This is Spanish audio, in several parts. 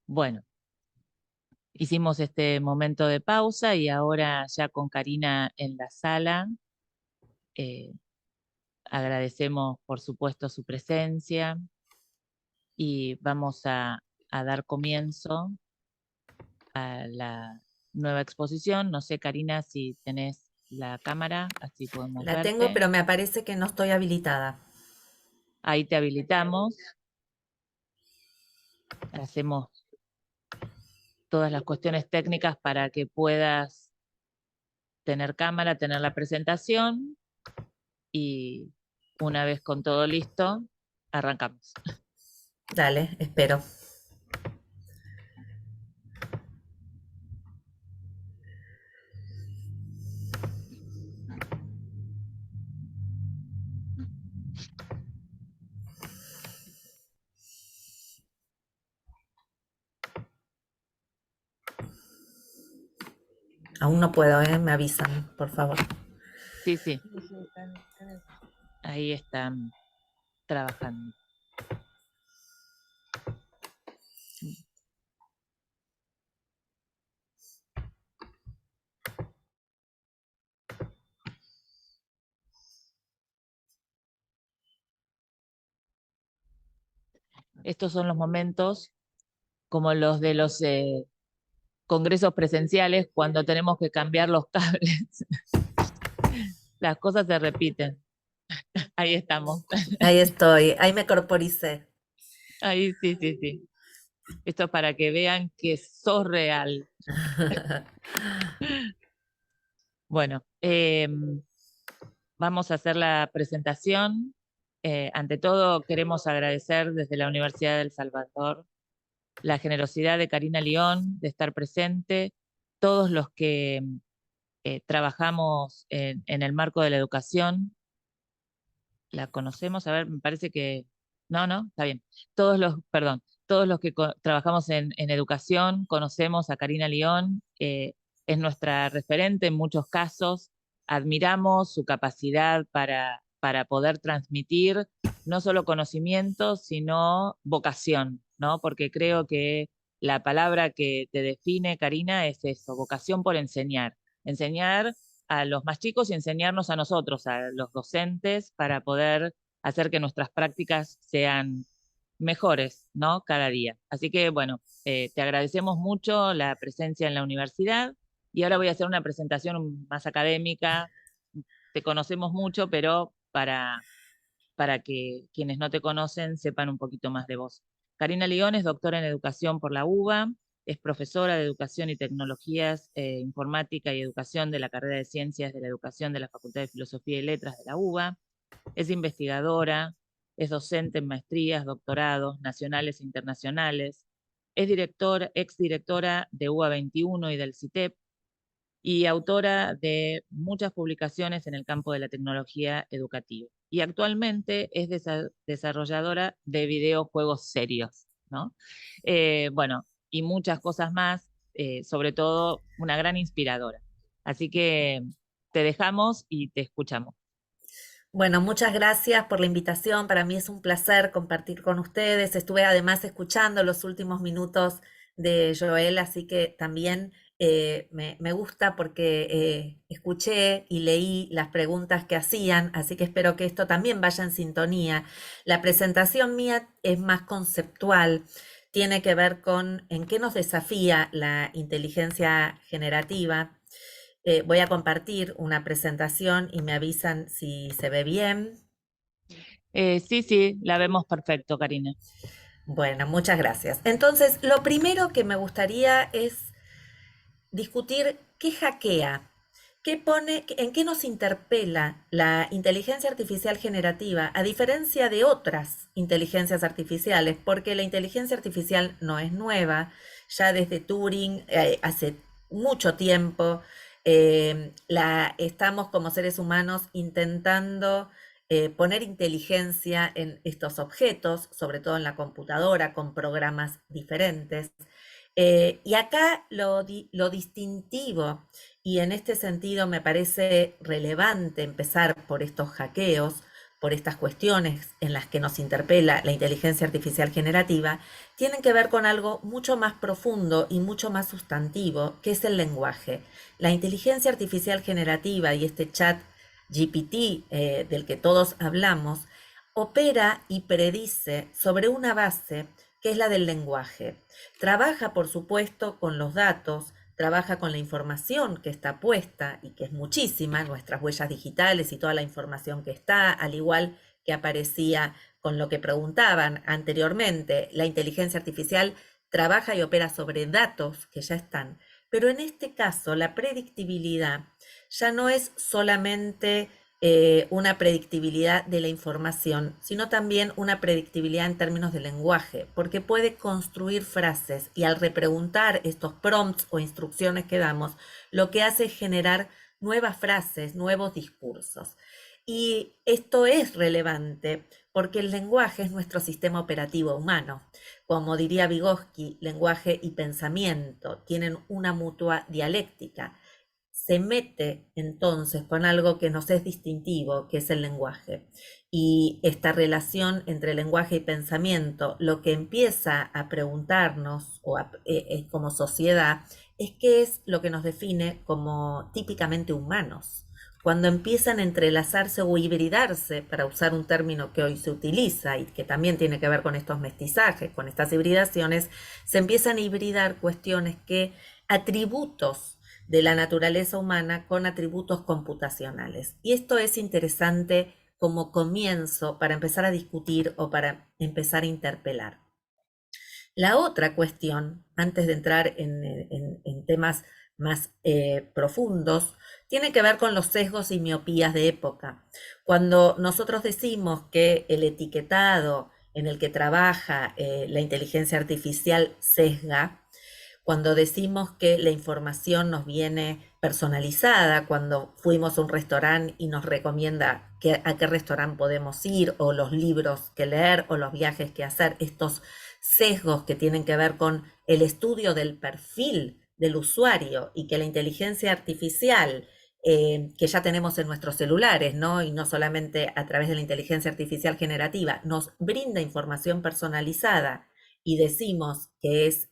Bueno, hicimos este momento de pausa y ahora ya con Karina en la sala, eh, agradecemos por supuesto su presencia y vamos a dar comienzo a la nueva exposición. No sé, Karina, si tenés la cámara, así podemos La tengo, verte. pero me parece que no estoy habilitada. Ahí te habilitamos, hacemos todas las cuestiones técnicas para que puedas tener cámara, tener la presentación y una vez con todo listo, arrancamos. Dale, espero. Aún no puedo, ¿eh? Me avisan, por favor. Sí, sí, ahí están trabajando. Estos son los momentos como los de los congresos presenciales cuando tenemos que cambiar los cables. Las cosas se repiten. Ahí estamos. Ahí estoy, ahí me corporicé. Ahí sí, sí, sí. Esto es para que vean que sos real. Bueno, vamos a hacer la presentación. Ante todo, queremos agradecer desde la Universidad del Salvador la generosidad de Karina León de estar presente, todos los que trabajamos en el marco de la educación. La conocemos, a ver, me parece que... No, no, está bien. Perdón, todos los que trabajamos en educación conocemos a Karina León, es nuestra referente en muchos casos, admiramos su capacidad para poder transmitir no solo conocimiento, sino vocación, ¿no? Porque creo que la palabra que te define, Karina, es eso, vocación por enseñar. Enseñar a los más chicos y enseñarnos a nosotros, a los docentes, para poder hacer que nuestras prácticas sean mejores, ¿no? Cada día. Así que, bueno, te agradecemos mucho la presencia en la universidad y ahora voy a hacer una presentación más académica. Te conocemos mucho, pero para que quienes no te conocen sepan un poquito más de vos. Karina León es doctora en educación por la UBA, es profesora de Educación y Tecnologías, Informática y Educación de la carrera de Ciencias de la Educación de la Facultad de Filosofía y Letras de la UBA, es investigadora, es docente en maestrías, doctorados nacionales e internacionales, es exdirectora de UBA 21 y del CITEP, y autora de muchas publicaciones en el campo de la tecnología educativa. Y actualmente es desarrolladora de videojuegos serios, ¿no? Bueno, y muchas cosas más, sobre todo una gran inspiradora. Así que te dejamos y te escuchamos. Bueno, muchas gracias por la invitación. Para mí es un placer compartir con ustedes. Estuve además escuchando los últimos minutos de Joel, así que también me gusta porque escuché y leí las preguntas que hacían, así que espero que esto también vaya en sintonía. La presentación mía es más conceptual, tiene que ver con en qué nos desafía la inteligencia generativa. Voy a compartir una presentación y me avisan si se ve bien. Sí, sí, la vemos perfecto, Karina. Bueno, muchas gracias. Entonces, lo primero que me gustaría es discutir qué hackea, qué pone, en qué nos interpela la inteligencia artificial generativa, a diferencia de otras inteligencias artificiales, porque la inteligencia artificial no es nueva, ya desde Turing hace mucho tiempo la estamos como seres humanos intentando poner inteligencia en estos objetos, sobre todo en la computadora, con programas diferentes. Y acá lo distintivo, y en este sentido me parece relevante empezar por estos hackeos, por estas cuestiones en las que nos interpela la inteligencia artificial generativa, tienen que ver con algo mucho más profundo y mucho más sustantivo, que es el lenguaje. La inteligencia artificial generativa y este chat GPT del que todos hablamos, opera y predice sobre una base que es la del lenguaje. Trabaja, por supuesto, con los datos, trabaja con la información que está puesta y que es muchísima, nuestras huellas digitales y toda la información que está, al igual que aparecía con lo que preguntaban anteriormente, la inteligencia artificial trabaja y opera sobre datos que ya están, pero en este caso la predictibilidad ya no es solamente una predictibilidad de la información, sino también una predictibilidad en términos de lenguaje, porque puede construir frases y al repreguntar estos prompts o instrucciones que damos, lo que hace es generar nuevas frases, nuevos discursos. Y esto es relevante porque el lenguaje es nuestro sistema operativo humano. Como diría Vygotsky, lenguaje y pensamiento tienen una mutua dialéctica. Se mete entonces con algo que nos es distintivo, que es el lenguaje. Y esta relación entre lenguaje y pensamiento, lo que empieza a preguntarnos como sociedad, es qué es lo que nos define como típicamente humanos. Cuando empiezan a entrelazarse o hibridarse, para usar un término que hoy se utiliza y que también tiene que ver con estos mestizajes, con estas hibridaciones, se empiezan a hibridar cuestiones que atributos de la naturaleza humana con atributos computacionales. Y esto es interesante como comienzo para empezar a discutir o para empezar a interpelar. La otra cuestión, antes de entrar en temas más profundos, tiene que ver con los sesgos y miopías de época. Cuando nosotros decimos que el etiquetado en el que trabaja la inteligencia artificial sesga, cuando decimos que la información nos viene personalizada, cuando fuimos a un restaurante y nos recomienda a qué restaurante podemos ir, o los libros que leer, o los viajes que hacer, estos sesgos que tienen que ver con el estudio del perfil del usuario y que la inteligencia artificial que ya tenemos en nuestros celulares, ¿no? Y no solamente a través de la inteligencia artificial generativa, nos brinda información personalizada y decimos que es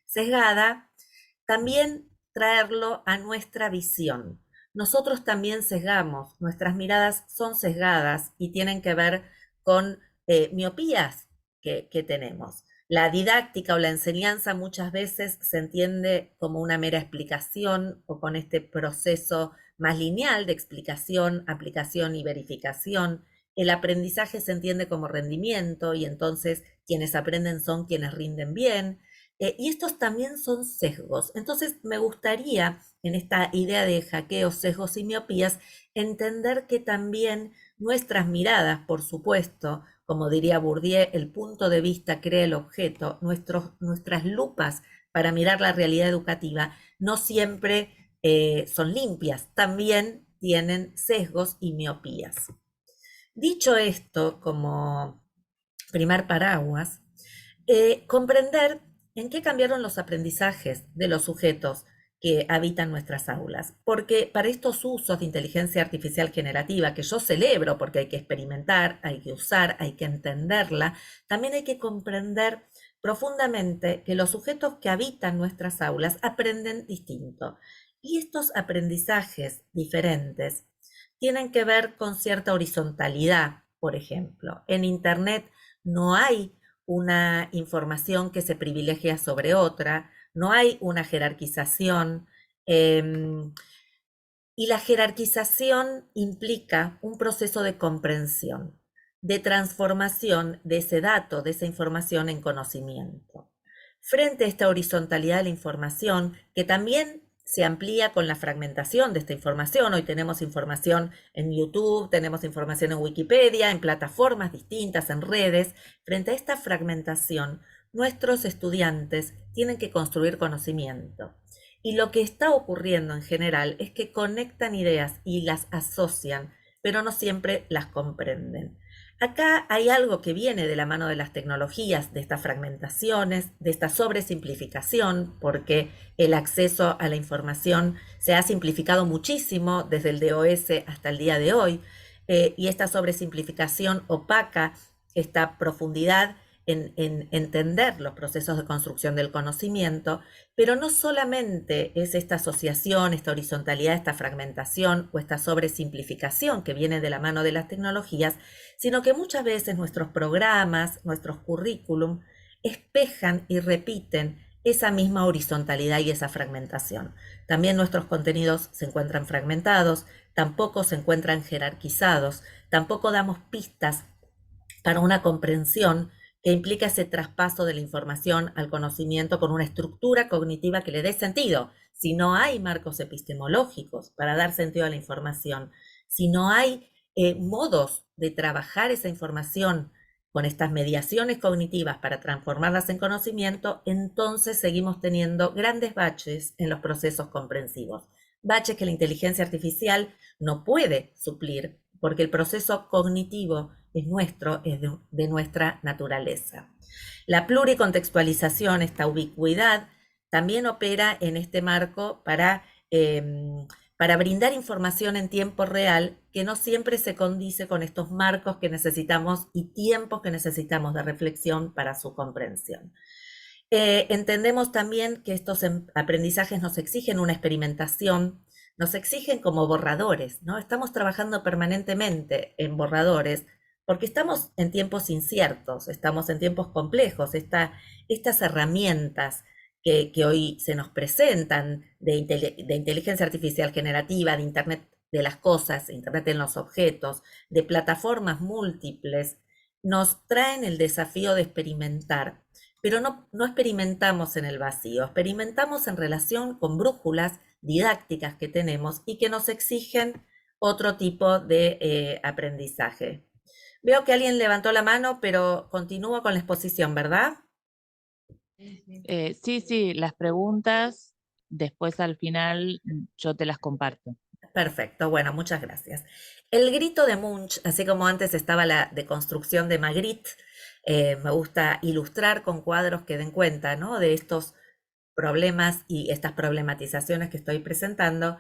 sesgada, también traerlo a nuestra visión. Nosotros también sesgamos, nuestras miradas son sesgadas y tienen que ver con miopías que tenemos. La didáctica o la enseñanza muchas veces se entiende como una mera explicación o con este proceso más lineal de explicación, aplicación y verificación. El aprendizaje se entiende como rendimiento y entonces quienes aprenden son quienes rinden bien. Y estos también son sesgos. Entonces me gustaría, en esta idea de hackeos, sesgos y miopías, entender que también nuestras miradas, por supuesto, como diría Bourdieu, el punto de vista crea el objeto, nuestras lupas para mirar la realidad educativa no siempre son limpias, también tienen sesgos y miopías. Dicho esto, como primer paraguas, comprender en qué cambiaron los aprendizajes de los sujetos que habitan nuestras aulas. Porque para estos usos de inteligencia artificial generativa, que yo celebro porque hay que experimentar, hay que usar, hay que entenderla, también hay que comprender profundamente que los sujetos que habitan nuestras aulas aprenden distinto. Y estos aprendizajes diferentes tienen que ver con cierta horizontalidad, por ejemplo. En Internet no hay una información que se privilegia sobre otra, no hay una jerarquización, y la jerarquización implica un proceso de comprensión, de transformación de ese dato, de esa información en conocimiento. Frente a esta horizontalidad de la información, que también se amplía con la fragmentación de esta información. Hoy tenemos información en YouTube, tenemos información en Wikipedia, en plataformas distintas, en redes. Frente a esta fragmentación, nuestros estudiantes tienen que construir conocimiento. Y lo que está ocurriendo en general es que conectan ideas y las asocian, pero no siempre las comprenden. Acá hay algo que viene de la mano de las tecnologías, de estas fragmentaciones, de esta sobresimplificación, porque el acceso a la información se ha simplificado muchísimo desde el DOS hasta el día de hoy. y esta sobresimplificación opaca esta profundidad en entender los procesos de construcción del conocimiento, pero no solamente es esta asociación, esta horizontalidad, esta fragmentación o esta sobresimplificación que viene de la mano de las tecnologías, sino que muchas veces nuestros programas, nuestros currículum, espejan y repiten esa misma horizontalidad y esa fragmentación. También nuestros contenidos se encuentran fragmentados, tampoco se encuentran jerarquizados, tampoco damos pistas para una comprensión que implica ese traspaso de la información al conocimiento con una estructura cognitiva que le dé sentido. Si no hay marcos epistemológicos para dar sentido a la información, si no hay modos de trabajar esa información con estas mediaciones cognitivas para transformarlas en conocimiento, entonces seguimos teniendo grandes baches en los procesos comprensivos. Baches que la inteligencia artificial no puede suplir porque el proceso cognitivo es nuestro, es de nuestra naturaleza. La pluricontextualización, esta ubicuidad, también opera en este marco para brindar información en tiempo real que no siempre se condice con estos marcos que necesitamos y tiempos que necesitamos de reflexión para su comprensión. Entendemos también que estos aprendizajes nos exigen una experimentación, nos exigen como borradores, ¿no? Estamos trabajando permanentemente en borradores porque estamos en tiempos inciertos, estamos en tiempos complejos. Estas herramientas que hoy se nos presentan de inteligencia artificial generativa, de Internet de las cosas, Internet en los objetos, de plataformas múltiples, nos traen el desafío de experimentar, pero no experimentamos en el vacío, experimentamos en relación con brújulas didácticas que tenemos y que nos exigen otro tipo de aprendizaje. Veo que alguien levantó la mano, pero continúo con la exposición, ¿verdad? Sí, las preguntas, después al final yo te las comparto. Perfecto, bueno, muchas gracias. El grito de Munch, así como antes estaba la deconstrucción de Magritte, me gusta ilustrar con cuadros que den cuenta, ¿no?, de estos problemas y estas problematizaciones que estoy presentando,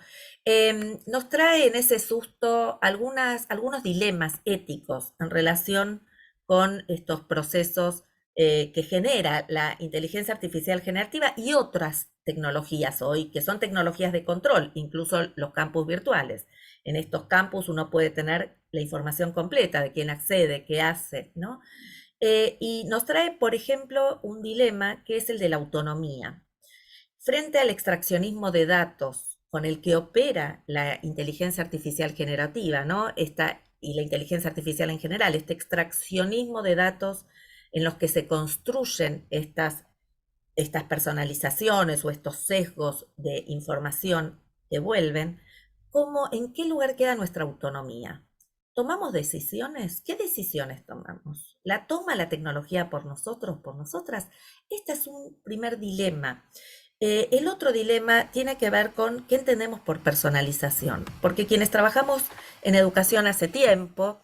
nos trae en ese susto algunos dilemas éticos en relación con estos procesos que genera la inteligencia artificial generativa y otras tecnologías hoy, que son tecnologías de control, incluso los campus virtuales. En estos campus uno puede tener la información completa de quién accede, qué hace, ¿no? Y nos trae, por ejemplo, un dilema que es el de la autonomía. Frente al extraccionismo de datos con el que opera la inteligencia artificial generativa, ¿no? Y la inteligencia artificial en general, este extraccionismo de datos en los que se construyen estas personalizaciones o estos sesgos de información que vuelven, ¿en qué lugar queda nuestra autonomía? ¿Tomamos decisiones? ¿Qué decisiones tomamos? ¿La toma la tecnología por nosotros, por nosotras? Este es un primer dilema. El otro dilema tiene que ver con qué entendemos por personalización, porque quienes trabajamos en educación hace tiempo,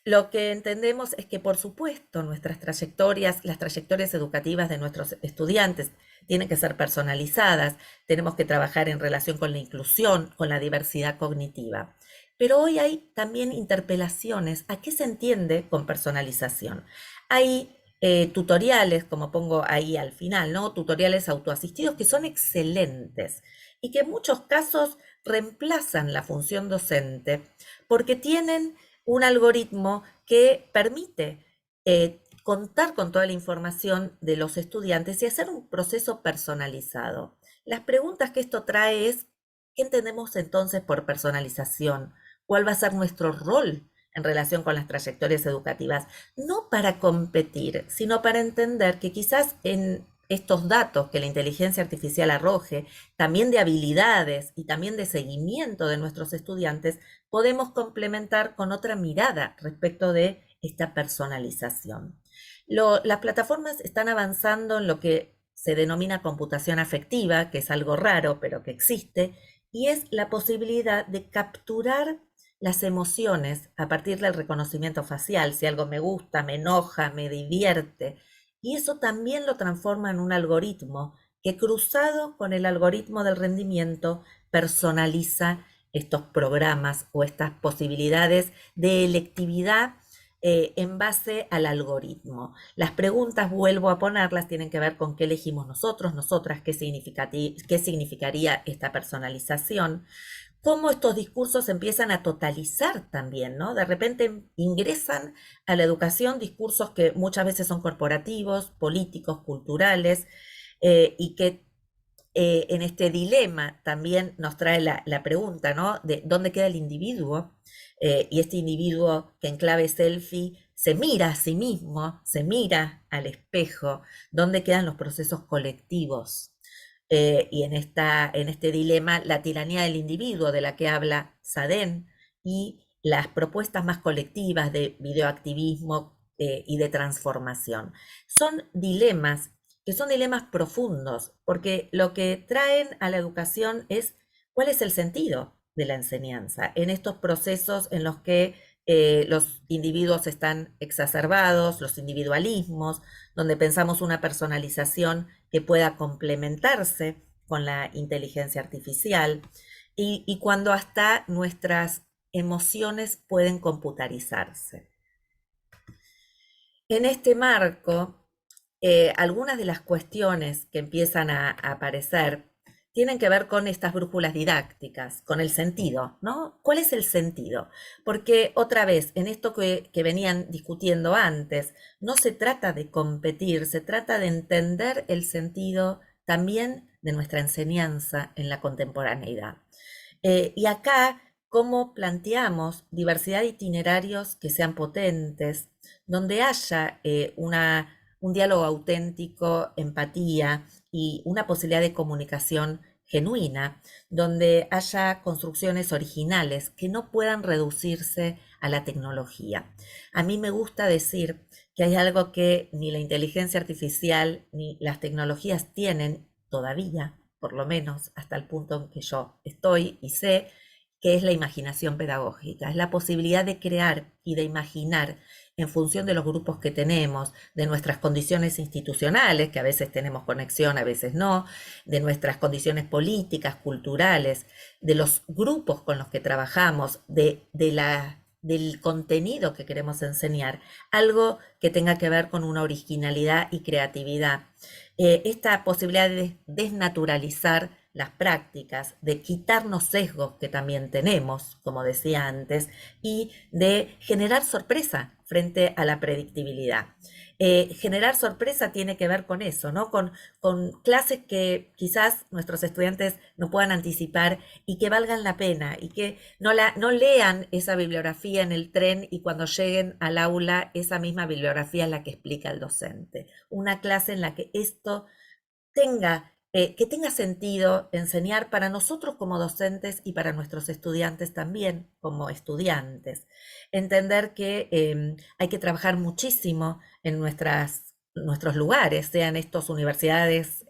lo que entendemos es que, por supuesto, nuestras trayectorias, las trayectorias educativas de nuestros estudiantes tienen que ser personalizadas, tenemos que trabajar en relación con la inclusión, con la diversidad cognitiva. Pero hoy hay también interpelaciones a qué se entiende con personalización. Hay tutoriales, como pongo ahí al final, ¿no? Tutoriales autoasistidos que son excelentes y que en muchos casos reemplazan la función docente porque tienen un algoritmo que permite contar con toda la información de los estudiantes y hacer un proceso personalizado. Las preguntas que esto trae es, ¿qué entendemos entonces por personalización? ¿Cuál va a ser nuestro rol en relación con las trayectorias educativas? No para competir, sino para entender que quizás en estos datos que la inteligencia artificial arroje, también de habilidades y también de seguimiento de nuestros estudiantes, podemos complementar con otra mirada respecto de esta personalización. Las plataformas están avanzando en lo que se denomina computación afectiva, que es algo raro, pero que existe, y es la posibilidad de capturar las emociones a partir del reconocimiento facial, si algo me gusta, me enoja, me divierte, y eso también lo transforma en un algoritmo que, cruzado con el algoritmo del rendimiento, personaliza estos programas o estas posibilidades de electividad en base al algoritmo. Las preguntas, vuelvo a ponerlas, tienen que ver con qué elegimos nosotros, nosotras, qué significaría esta personalización, cómo estos discursos empiezan a totalizar también, ¿no? De repente ingresan a la educación discursos que muchas veces son corporativos, políticos, culturales, y que en este dilema también nos trae la pregunta, ¿no? De dónde queda el individuo, y este individuo que en clave selfie se mira a sí mismo, se mira al espejo, dónde quedan los procesos colectivos. Y en este dilema, la tiranía del individuo de la que habla Sadén y las propuestas más colectivas de videoactivismo y de transformación. Son dilemas que son dilemas profundos, porque lo que traen a la educación es cuál es el sentido de la enseñanza en estos procesos en los que los individuos están exacerbados, los individualismos, donde pensamos una personalización que pueda complementarse con la inteligencia artificial y cuando hasta nuestras emociones pueden computarizarse. En este marco, algunas de las cuestiones que empiezan a aparecer tienen que ver con estas brújulas didácticas, con el sentido, ¿no? ¿Cuál es el sentido? Porque otra vez, en esto que venían discutiendo antes, no se trata de competir, se trata de entender el sentido también de nuestra enseñanza en la contemporaneidad. Y acá, ¿cómo planteamos diversidad de itinerarios que sean potentes, donde haya un diálogo auténtico, empatía y una posibilidad de comunicación genuina, donde haya construcciones originales que no puedan reducirse a la tecnología? A mí me gusta decir que hay algo que ni la inteligencia artificial ni las tecnologías tienen todavía, por lo menos hasta el punto en que yo estoy y sé, que es la imaginación pedagógica, es la posibilidad de crear y de imaginar en función de los grupos que tenemos, de nuestras condiciones institucionales, que a veces tenemos conexión, a veces no, de nuestras condiciones políticas, culturales, de los grupos con los que trabajamos, del contenido que queremos enseñar, algo que tenga que ver con una originalidad y creatividad. Esta posibilidad de desnaturalizar las prácticas, de quitarnos sesgos que también tenemos, como decía antes, y de generar sorpresa frente a la predictibilidad. Generar sorpresa tiene que ver con eso, ¿no? Con clases que quizás nuestros estudiantes no puedan anticipar y que valgan la pena y que no lean esa bibliografía en el tren y cuando lleguen al aula esa misma bibliografía es la que explica el docente. Una clase en la que esto que tenga sentido enseñar para nosotros como docentes y para nuestros estudiantes también como estudiantes. Entender que hay que trabajar muchísimo en nuestros lugares, sean estos universidades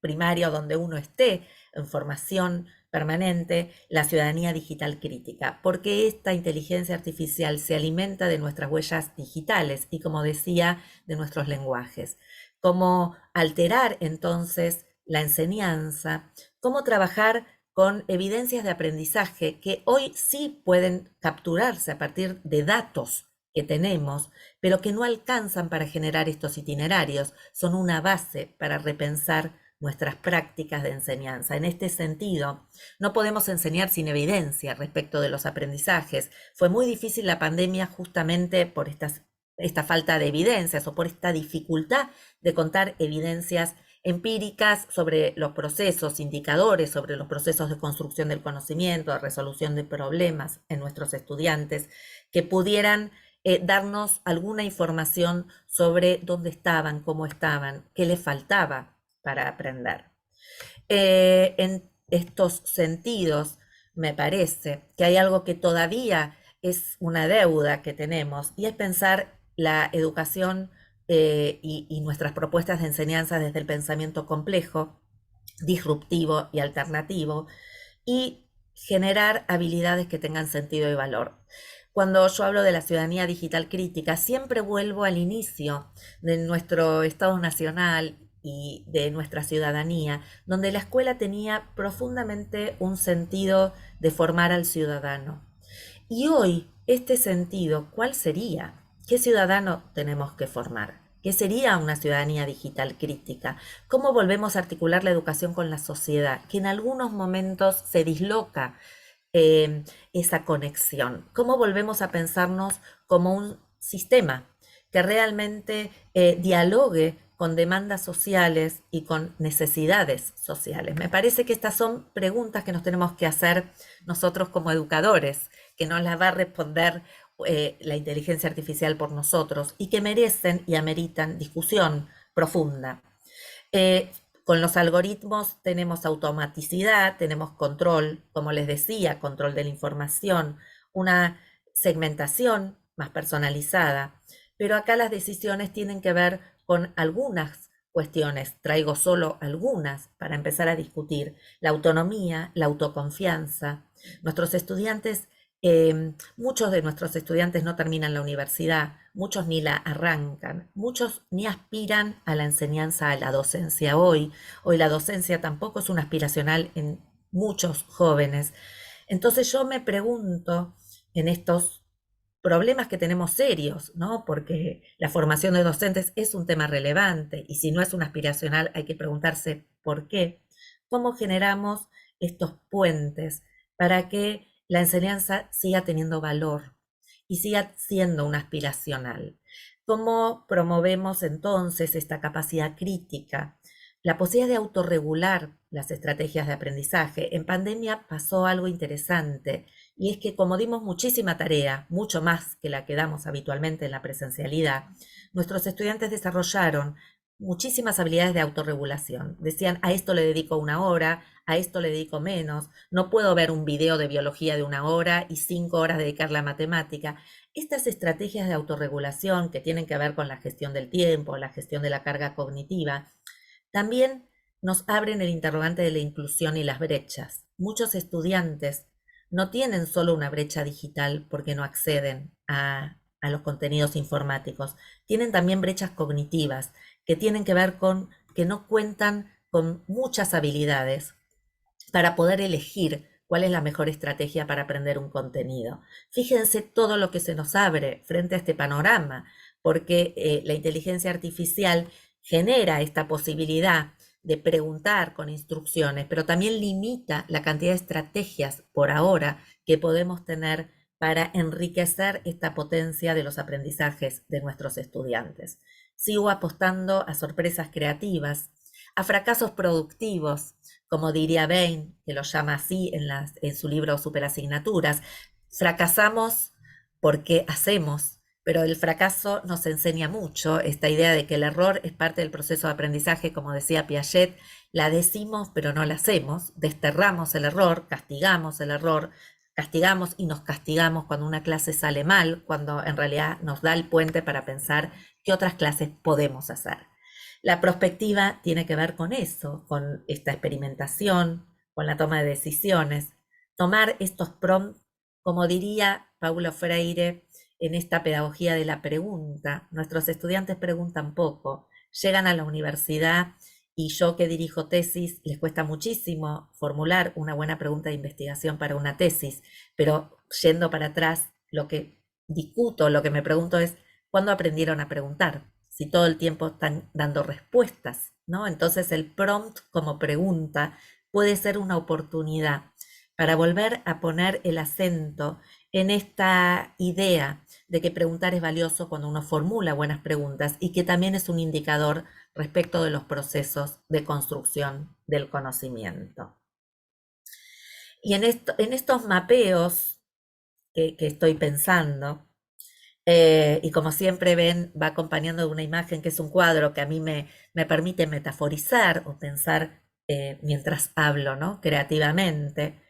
primarias donde uno esté, en formación permanente, la ciudadanía digital crítica, porque esta inteligencia artificial se alimenta de nuestras huellas digitales y, como decía, de nuestros lenguajes. Cómo alterar entonces la enseñanza, cómo trabajar con evidencias de aprendizaje que hoy sí pueden capturarse a partir de datos que tenemos, pero que no alcanzan para generar estos itinerarios, son una base para repensar nuestras prácticas de enseñanza. En este sentido, no podemos enseñar sin evidencia respecto de los aprendizajes. Fue muy difícil la pandemia justamente por esta falta de evidencias o por esta dificultad de contar evidencias empíricas sobre los procesos, indicadores sobre los procesos de construcción del conocimiento, de resolución de problemas en nuestros estudiantes, que pudieran darnos alguna información sobre dónde estaban, cómo estaban, qué les faltaba para aprender. En estos sentidos, me parece que hay algo que todavía es una deuda que tenemos y es pensar la educación y nuestras propuestas de enseñanza desde el pensamiento complejo, disruptivo y alternativo y generar habilidades que tengan sentido y valor. Cuando yo hablo de la ciudadanía digital crítica, siempre vuelvo al inicio de nuestro Estado Nacional y de nuestra ciudadanía, donde la escuela tenía profundamente un sentido de formar al ciudadano. Y hoy, este sentido, ¿cuál sería? ¿Qué ciudadano tenemos que formar? ¿Qué sería una ciudadanía digital crítica? ¿Cómo volvemos a articular la educación con la sociedad? Que en algunos momentos se disloca esa conexión. ¿Cómo volvemos a pensarnos como un sistema que realmente dialogue con demandas sociales y con necesidades sociales? Me parece que estas son preguntas que nos tenemos que hacer nosotros como educadores, que no las va a responder la inteligencia artificial por nosotros y que merecen y ameritan discusión profunda. Eh, con los algoritmos tenemos automaticidad, tenemos control, como les decía, control de la información, una segmentación más personalizada, pero acá las decisiones tienen que ver con algunas cuestiones, traigo solo algunas para empezar a discutir: la autonomía, la autoconfianza. Nuestros estudiantes muchos de nuestros estudiantes no terminan la universidad, muchos ni la arrancan, muchos ni aspiran a la enseñanza, a la docencia hoy. Hoy la docencia tampoco es una aspiracional en muchos jóvenes. Entonces yo me pregunto en estos problemas que tenemos serios, ¿no? Porque la formación de docentes es un tema relevante y si no es una aspiracional hay que preguntarse por qué. ¿Cómo generamos estos puentes para que la enseñanza siga teniendo valor y siga siendo una aspiracional? ¿Cómo promovemos entonces esta capacidad crítica? La posibilidad de autorregular las estrategias de aprendizaje. En pandemia pasó algo interesante y es que como dimos muchísima tarea, mucho más que la que damos habitualmente en la presencialidad, nuestros estudiantes desarrollaron muchísimas habilidades de autorregulación. Decían, a esto le dedico una hora, a esto le dedico menos, no puedo ver un video de biología de una hora y 5 horas dedicarle a matemática. Estas estrategias de autorregulación que tienen que ver con la gestión del tiempo, la gestión de la carga cognitiva, también nos abren el interrogante de la inclusión y las brechas. Muchos estudiantes no tienen solo una brecha digital porque no acceden a los contenidos informáticos, tienen también brechas cognitivas que tienen que ver con que no cuentan con muchas habilidades para poder elegir cuál es la mejor estrategia para aprender un contenido. Fíjense todo lo que se nos abre frente a este panorama, porque la inteligencia artificial genera esta posibilidad de preguntar con instrucciones, pero también limita la cantidad de estrategias por ahora que podemos tener para enriquecer esta potencia de los aprendizajes de nuestros estudiantes. Sigo apostando a sorpresas creativas, a fracasos productivos, como diría Bain, que lo llama así en su libro Superasignaturas. Fracasamos porque hacemos, pero el fracaso nos enseña mucho. Esta idea de que el error es parte del proceso de aprendizaje, como decía Piaget, la decimos pero no la hacemos, desterramos el error, castigamos el error, castigamos y nos castigamos cuando una clase sale mal, cuando en realidad nos da el puente para pensar qué otras clases podemos hacer. La prospectiva tiene que ver con eso, con esta experimentación, con la toma de decisiones, tomar estos prompts, como diría Paulo Freire, en esta pedagogía de la pregunta. Nuestros estudiantes preguntan poco, llegan a la universidad y yo que dirijo tesis, les cuesta muchísimo formular una buena pregunta de investigación para una tesis, pero yendo para atrás, lo que discuto, lo que me pregunto es, ¿cuándo aprendieron a preguntar? Si todo el tiempo están dando respuestas, ¿no? Entonces el prompt como pregunta puede ser una oportunidad para volver a poner el acento en esta idea de que preguntar es valioso cuando uno formula buenas preguntas y que también es un indicador respecto de los procesos de construcción del conocimiento. Y en estos mapeos que estoy pensando, y como siempre ven, va acompañando de una imagen que es un cuadro que a mí me permite metaforizar o pensar mientras hablo, ¿no? Creativamente.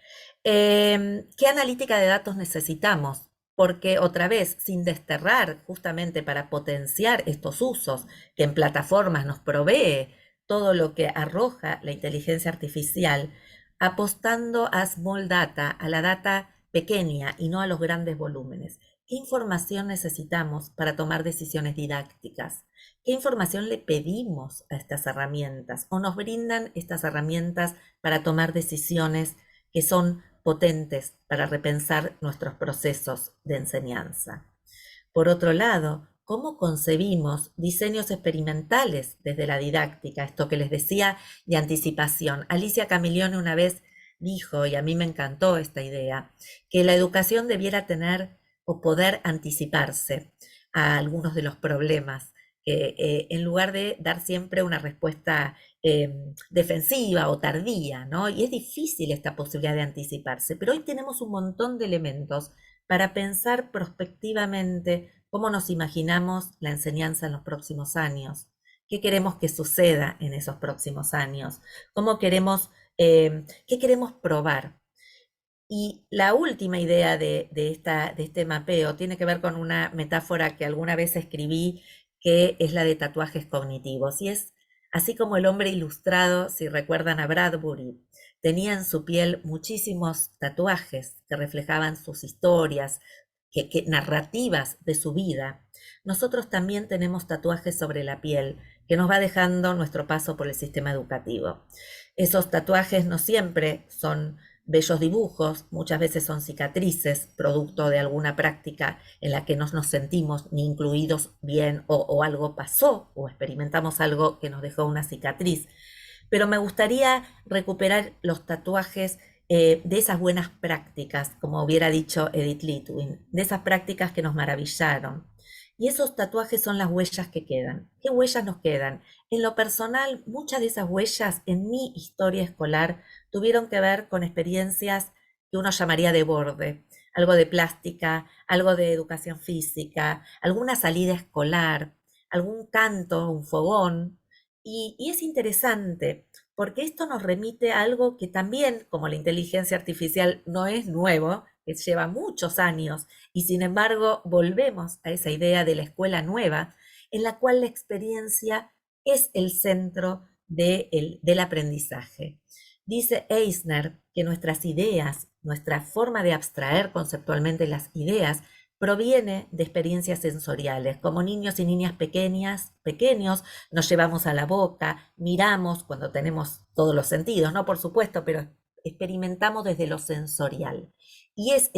¿Qué analítica de datos necesitamos? Porque otra vez, sin desterrar justamente para potenciar estos usos que en plataformas nos provee todo lo que arroja la inteligencia artificial, apostando a small data, a la data pequeña y no a los grandes volúmenes. ¿Qué información necesitamos para tomar decisiones didácticas? ¿Qué información le pedimos a estas herramientas o nos brindan estas herramientas para tomar decisiones que son potentes para repensar nuestros procesos de enseñanza? Por otro lado, ¿cómo concebimos diseños experimentales desde la didáctica? Esto que les decía de anticipación. Alicia Camillione una vez dijo, y a mí me encantó esta idea, que la educación debiera tener o poder anticiparse a algunos de los problemas, en lugar de dar siempre una respuesta defensiva o tardía, ¿no? Y es difícil esta posibilidad de anticiparse, pero hoy tenemos un montón de elementos para pensar prospectivamente cómo nos imaginamos la enseñanza en los próximos años, qué queremos que suceda en esos próximos años, cómo queremos, qué queremos probar. Y la última idea de este mapeo tiene que ver con una metáfora que alguna vez escribí, que es la de tatuajes cognitivos. Y es así como el hombre ilustrado, si recuerdan a Bradbury, tenía en su piel muchísimos tatuajes que reflejaban sus historias, narrativas de su vida. Nosotros también tenemos tatuajes sobre la piel que nos va dejando nuestro paso por el sistema educativo. Esos tatuajes no siempre son bellos dibujos, muchas veces son cicatrices, producto de alguna práctica en la que no nos sentimos ni incluidos bien o algo pasó o experimentamos algo que nos dejó una cicatriz. Pero me gustaría recuperar los tatuajes de esas buenas prácticas, como hubiera dicho Edith Litwin, de esas prácticas que nos maravillaron. Y esos tatuajes son las huellas que quedan. ¿Qué huellas nos quedan? En lo personal, muchas de esas huellas en mi historia escolar tuvieron que ver con experiencias que uno llamaría de borde, algo de plástica, algo de educación física, alguna salida escolar, algún canto, un fogón. Y es interesante porque esto nos remite a algo que también, como la inteligencia artificial, no es nuevo, que lleva muchos años, y sin embargo volvemos a esa idea de la escuela nueva, en la cual la experiencia es el centro del aprendizaje. Dice Eisner que nuestras ideas, nuestra forma de abstraer conceptualmente las ideas, proviene de experiencias sensoriales. Como niños y niñas pequeños, nos llevamos a la boca, miramos cuando tenemos todos los sentidos, ¿no? Por supuesto, pero experimentamos desde lo sensorial. Y es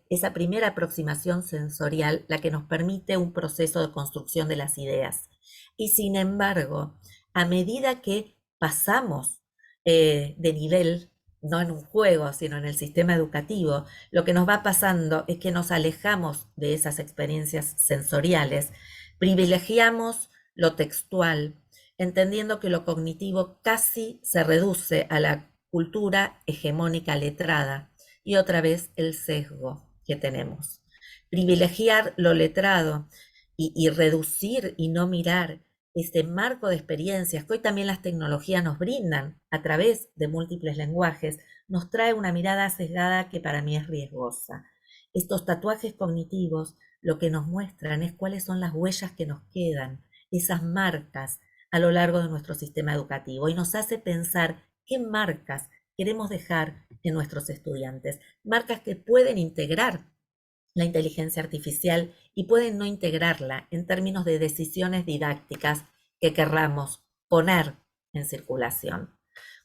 esa primera aproximación sensorial la que nos permite un proceso de construcción de las ideas. Y sin embargo, a medida que pasamos de nivel, no en un juego, sino en el sistema educativo, lo que nos va pasando es que nos alejamos de esas experiencias sensoriales, privilegiamos lo textual, entendiendo que lo cognitivo casi se reduce a la cultura hegemónica letrada y otra vez el sesgo que tenemos. Privilegiar lo letrado y reducir y no mirar este marco de experiencias que hoy también las tecnologías nos brindan a través de múltiples lenguajes, nos trae una mirada sesgada que para mí es riesgosa. Estos tatuajes cognitivos lo que nos muestran es cuáles son las huellas que nos quedan, esas marcas a lo largo de nuestro sistema educativo, y nos hace pensar qué marcas queremos dejar en nuestros estudiantes, marcas que pueden integrar la inteligencia artificial y pueden no integrarla en términos de decisiones didácticas que querramos poner en circulación.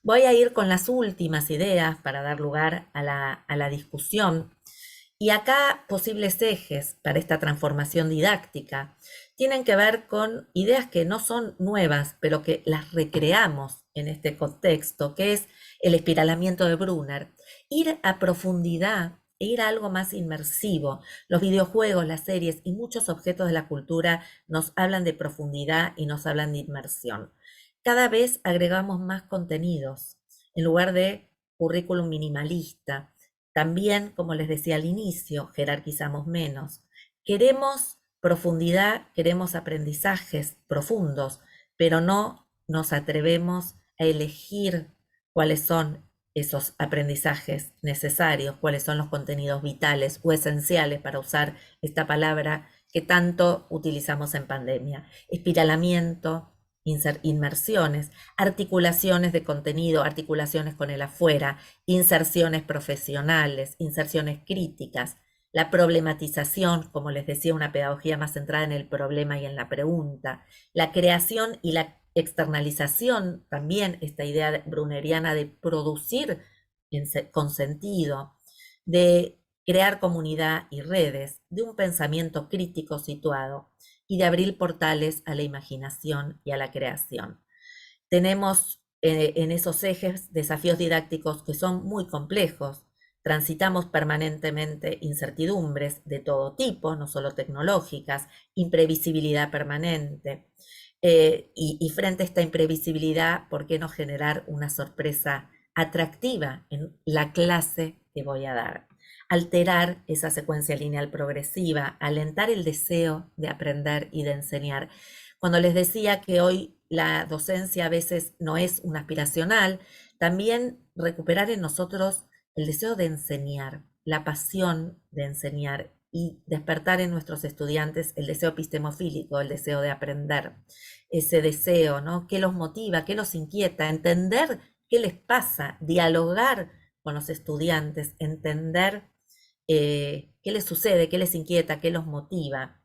Voy a ir con las últimas ideas para dar lugar a la discusión. Y acá posibles ejes para esta transformación didáctica tienen que ver con ideas que no son nuevas, pero que las recreamos en este contexto, que es el espiralamiento de Brunner. Ir a profundidad e ir a algo más inmersivo. Los videojuegos, las series y muchos objetos de la cultura nos hablan de profundidad y nos hablan de inmersión. Cada vez agregamos más contenidos en lugar de currículum minimalista. También, como les decía al inicio, jerarquizamos menos. Queremos profundidad, queremos aprendizajes profundos, pero no nos atrevemos a elegir cuáles son esos aprendizajes necesarios, cuáles son los contenidos vitales o esenciales, para usar esta palabra que tanto utilizamos en pandemia. Espiralamiento, inmersiones, articulaciones de contenido, articulaciones con el afuera, inserciones profesionales, inserciones críticas. la problematización, como les decía, una pedagogía más centrada en el problema y en la pregunta, la creación y la externalización, también esta idea bruneriana de producir con sentido, de crear comunidad y redes, de un pensamiento crítico situado y de abrir portales a la imaginación y a la creación. Tenemos en esos ejes desafíos didácticos que son muy complejos. Transitamos permanentemente incertidumbres de todo tipo, no solo tecnológicas, imprevisibilidad permanente. Y frente a esta imprevisibilidad, ¿por qué no generar una sorpresa atractiva en la clase que voy a dar? Alterar esa secuencia lineal progresiva, alentar el deseo de aprender y de enseñar. Cuando les decía que hoy la docencia a veces no es una aspiracional, también recuperar en nosotros el deseo de enseñar, la pasión de enseñar y despertar en nuestros estudiantes el deseo epistemofílico, el deseo de aprender, ese deseo, ¿no? ¿Qué los motiva, qué los inquieta? Entender qué les pasa, dialogar con los estudiantes, entender qué les sucede, qué les inquieta, qué los motiva.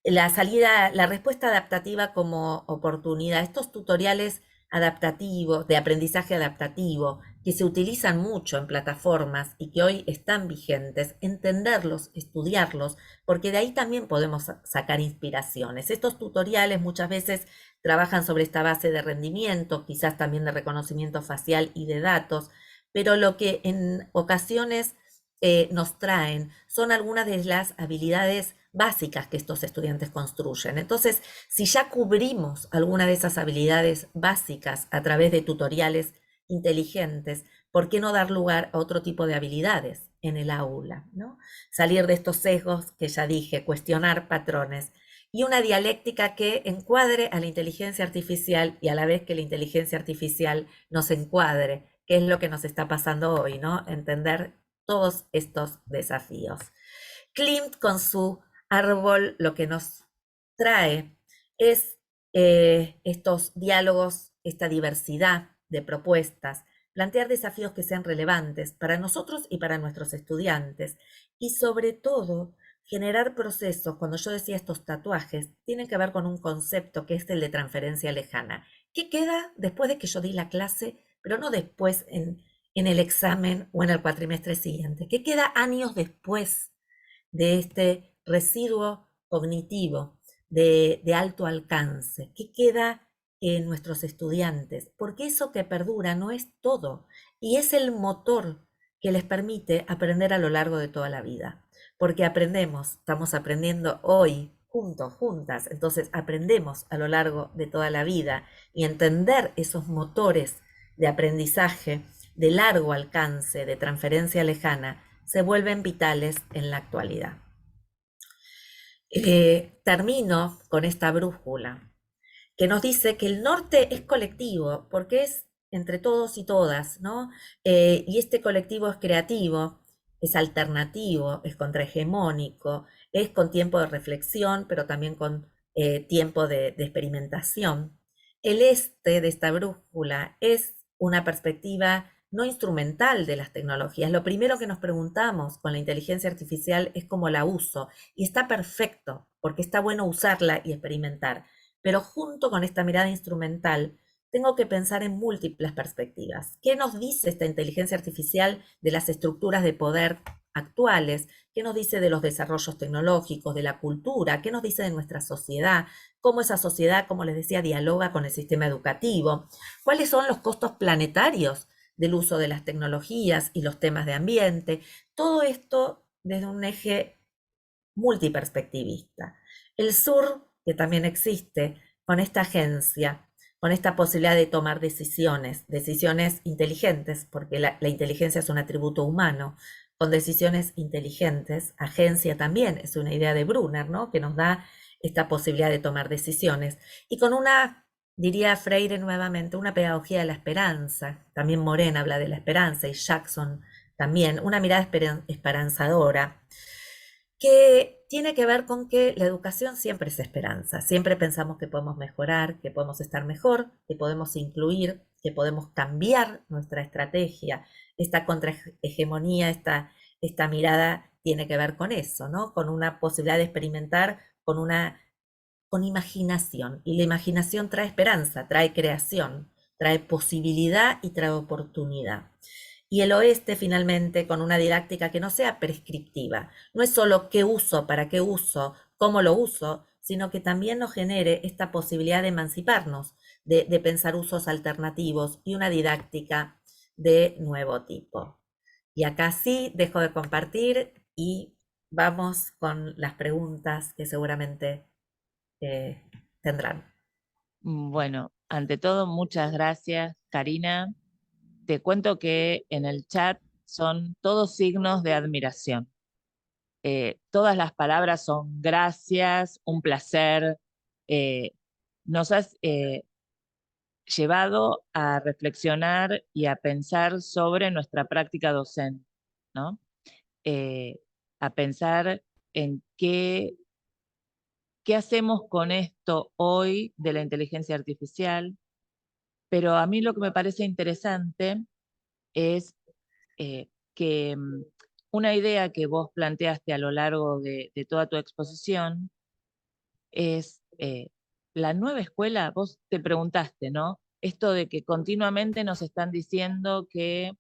La respuesta adaptativa como oportunidad, estos tutoriales adaptativos, de aprendizaje adaptativo, que se utilizan mucho en plataformas y que hoy están vigentes, entenderlos, estudiarlos, porque de ahí también podemos sacar inspiraciones. Estos tutoriales muchas veces trabajan sobre esta base de rendimiento, quizás también de reconocimiento facial y de datos, pero lo que en ocasiones nos traen son algunas de las habilidades básicas que estos estudiantes construyen. Entonces, si ya cubrimos alguna de esas habilidades básicas a través de tutoriales inteligentes, ¿por qué no dar lugar a otro tipo de habilidades en el aula, ¿no? Salir de estos sesgos que ya dije, cuestionar patrones y una dialéctica que encuadre a la inteligencia artificial y a la vez que la inteligencia artificial nos encuadre, que es lo que nos está pasando hoy, ¿no? Entender todos estos desafíos. Klimt con su árbol lo que nos trae es estos diálogos, esta diversidad de propuestas, plantear desafíos que sean relevantes para nosotros y para nuestros estudiantes y sobre todo generar procesos, cuando yo decía estos tatuajes, tienen que ver con un concepto que es el de transferencia lejana. ¿Qué queda después de que yo di la clase, pero no después en el examen o en el cuatrimestre siguiente? ¿Qué queda años después de este residuo cognitivo de alto alcance? ¿Qué queda en nuestros estudiantes? Porque eso que perdura no es todo y es el motor que les permite aprender a lo largo de toda la vida. Porque aprendemos, estamos aprendiendo hoy juntos, juntas, entonces aprendemos a lo largo de toda la vida y entender esos motores de aprendizaje de largo alcance, de transferencia lejana, se vuelven vitales en la actualidad. Termino con esta brújula que nos dice que el norte es colectivo, porque es entre todos y todas, ¿no? Y este colectivo es creativo, es alternativo, es contrahegemónico, es con tiempo de reflexión, pero también con tiempo de experimentación. El este de esta brújula es una perspectiva no instrumental de las tecnologías. Lo primero que nos preguntamos con la inteligencia artificial es cómo la uso. Y está perfecto, porque está bueno usarla y experimentar. Pero junto con esta mirada instrumental, tengo que pensar en múltiples perspectivas. ¿Qué nos dice esta inteligencia artificial de las estructuras de poder actuales? ¿Qué nos dice de los desarrollos tecnológicos, de la cultura? ¿Qué nos dice de nuestra sociedad? ¿Cómo esa sociedad, como les decía, dialoga con el sistema educativo? ¿Cuáles son los costos planetarios del uso de las tecnologías y los temas de ambiente? Todo esto desde un eje multiperspectivista. El sur, que también existe, con esta agencia, con esta posibilidad de tomar decisiones, decisiones inteligentes, porque la inteligencia es un atributo humano, con decisiones inteligentes, agencia también es una idea de Brunner, ¿no? Que nos da esta posibilidad de tomar decisiones. Y con una, diría Freire nuevamente, una pedagogía de la esperanza, también Morena habla de la esperanza y Jackson también, una mirada esperanzadora, que tiene que ver con que la educación siempre es esperanza, siempre pensamos que podemos mejorar, que podemos estar mejor, que podemos incluir, que podemos cambiar nuestra estrategia, esta contrahegemonía, esta mirada tiene que ver con eso, ¿no? Con una posibilidad de experimentar con imaginación. Y la imaginación trae esperanza, trae creación, trae posibilidad y trae oportunidad. Y el oeste finalmente con una didáctica que no sea prescriptiva. No es solo qué uso, para qué uso, cómo lo uso, sino que también nos genere esta posibilidad de emanciparnos, de pensar usos alternativos y una didáctica de nuevo tipo. Y acá sí dejo de compartir y vamos con las preguntas que seguramente tendrán. Bueno, ante todo, muchas gracias, Karina. Te cuento que en el chat son todos signos de admiración. Todas las palabras son gracias, un placer. Eh, Nos has llevado a reflexionar y a pensar sobre nuestra práctica docente, ¿no? Eh, a pensar en qué hacemos con esto hoy de la inteligencia artificial, pero a mí lo que me parece interesante es que una idea que vos planteaste a lo largo de toda tu exposición es la nueva escuela. Vos te preguntaste, ¿no? Esto de que continuamente nos están diciendo que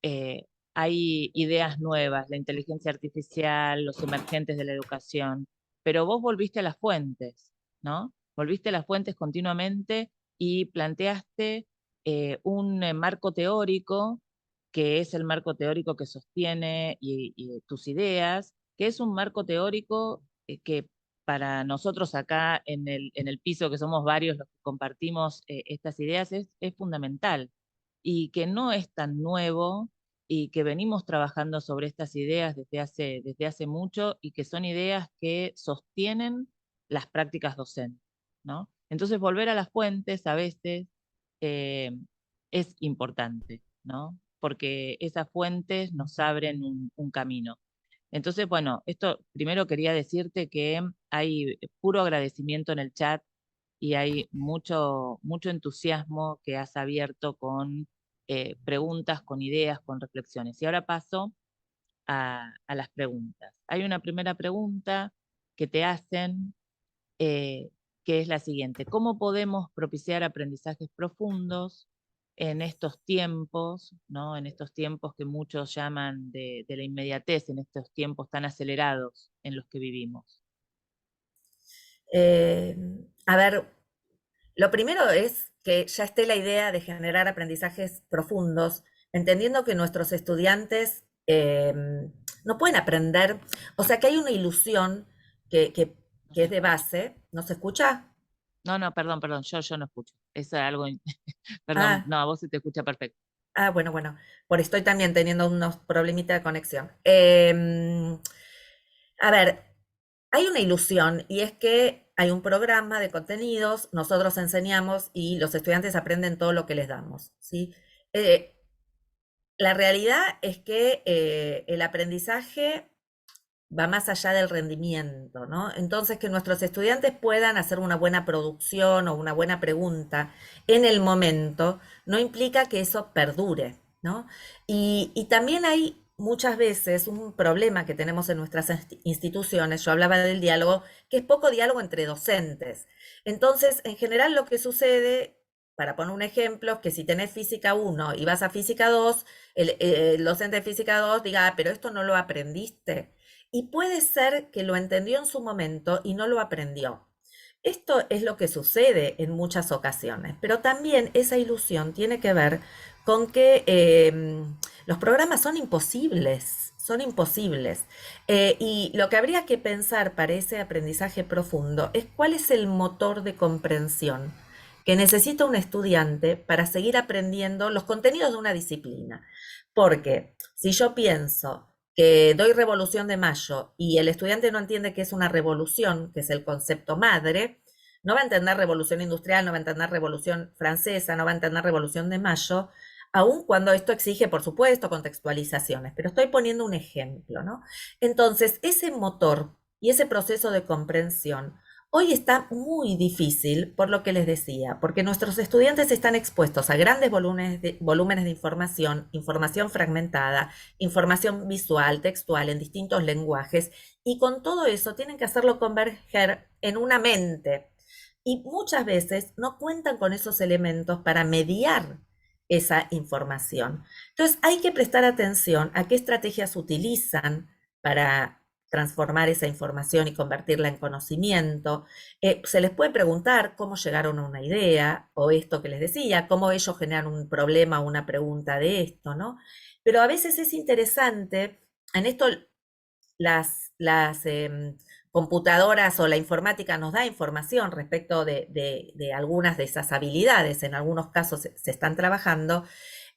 eh, hay ideas nuevas, la inteligencia artificial, los emergentes de la educación, pero vos volviste a las fuentes, ¿no? Volviste a las fuentes continuamente y planteaste un marco teórico, que es el marco teórico que sostiene y tus ideas, que es un marco teórico que para nosotros acá en el piso, que somos varios los que compartimos estas ideas, es fundamental y que no es tan nuevo y que venimos trabajando sobre estas ideas desde hace mucho y que son ideas que sostienen las prácticas docentes, ¿no? Entonces, volver a las fuentes a veces eh, es importante, ¿no? Porque esas fuentes nos abren un camino. Entonces, bueno, esto primero quería decirte que hay puro agradecimiento en el chat y hay mucho entusiasmo que has abierto con preguntas, con ideas, con reflexiones. Y ahora paso a las preguntas. Hay una primera pregunta que te hacen, eh, que es la siguiente: ¿cómo podemos propiciar aprendizajes profundos en estos tiempos, ¿no? En estos tiempos que muchos llaman de la inmediatez, en estos tiempos tan acelerados en los que vivimos? Eh, a ver, lo primero es que ya esté la idea de generar aprendizajes profundos, entendiendo que nuestros estudiantes no pueden aprender, o sea que hay una ilusión No que se es de escucha. base. ¿No se escucha? No, perdón, yo no escucho. Es algo, perdón, Ah, no, a vos se te escucha perfecto. bueno, por estoy también teniendo unos problemitas de conexión. A ver, hay una ilusión y es que hay un programa de contenidos, nosotros enseñamos y los estudiantes aprenden todo lo que les damos, ¿sí? Eh, la realidad es que el aprendizaje va más allá del rendimiento, ¿no? Entonces, que nuestros estudiantes puedan hacer una buena producción o una buena pregunta en el momento no implica que eso perdure, ¿no? Y también hay muchas veces un problema que tenemos en nuestras instituciones, yo hablaba del diálogo, que es poco diálogo entre docentes. Entonces, en general lo que sucede, para poner un ejemplo, es que si tenés física 1 y vas a física 2, el docente de física 2 diga, pero esto no lo aprendiste. Y puede ser que lo entendió en su momento y no lo aprendió. Esto es lo que sucede en muchas ocasiones, pero también esa ilusión tiene que ver con que los programas son imposibles, son imposibles. Y lo que habría que pensar para ese aprendizaje profundo es cuál es el motor de comprensión que necesita un estudiante para seguir aprendiendo los contenidos de una disciplina. Porque si yo pienso que doy Revolución de Mayo y el estudiante no entiende que es una revolución, que es el concepto madre, no va a entender Revolución Industrial, no va a entender Revolución Francesa, no va a entender Revolución de Mayo, aun cuando esto exige, por supuesto, contextualizaciones, pero estoy poniendo un ejemplo, ¿no? Entonces, ese motor y ese proceso de comprensión Hoy está muy difícil, por lo que les decía, porque nuestros estudiantes están expuestos a grandes volúmenes de información, información fragmentada, información visual, textual, en distintos lenguajes, y con todo eso tienen que hacerlo converger en una mente. Y muchas veces no cuentan con esos elementos para mediar esa información. Entonces hay que prestar atención a qué estrategias utilizan para transformar esa información y convertirla en conocimiento. Se les puede preguntar cómo llegaron a una idea, o esto que les decía, cómo ellos generan un problema o una pregunta de esto, ¿no? Pero a veces es interesante, en esto las computadoras o la informática nos da información respecto de algunas de esas habilidades, en algunos casos se están trabajando,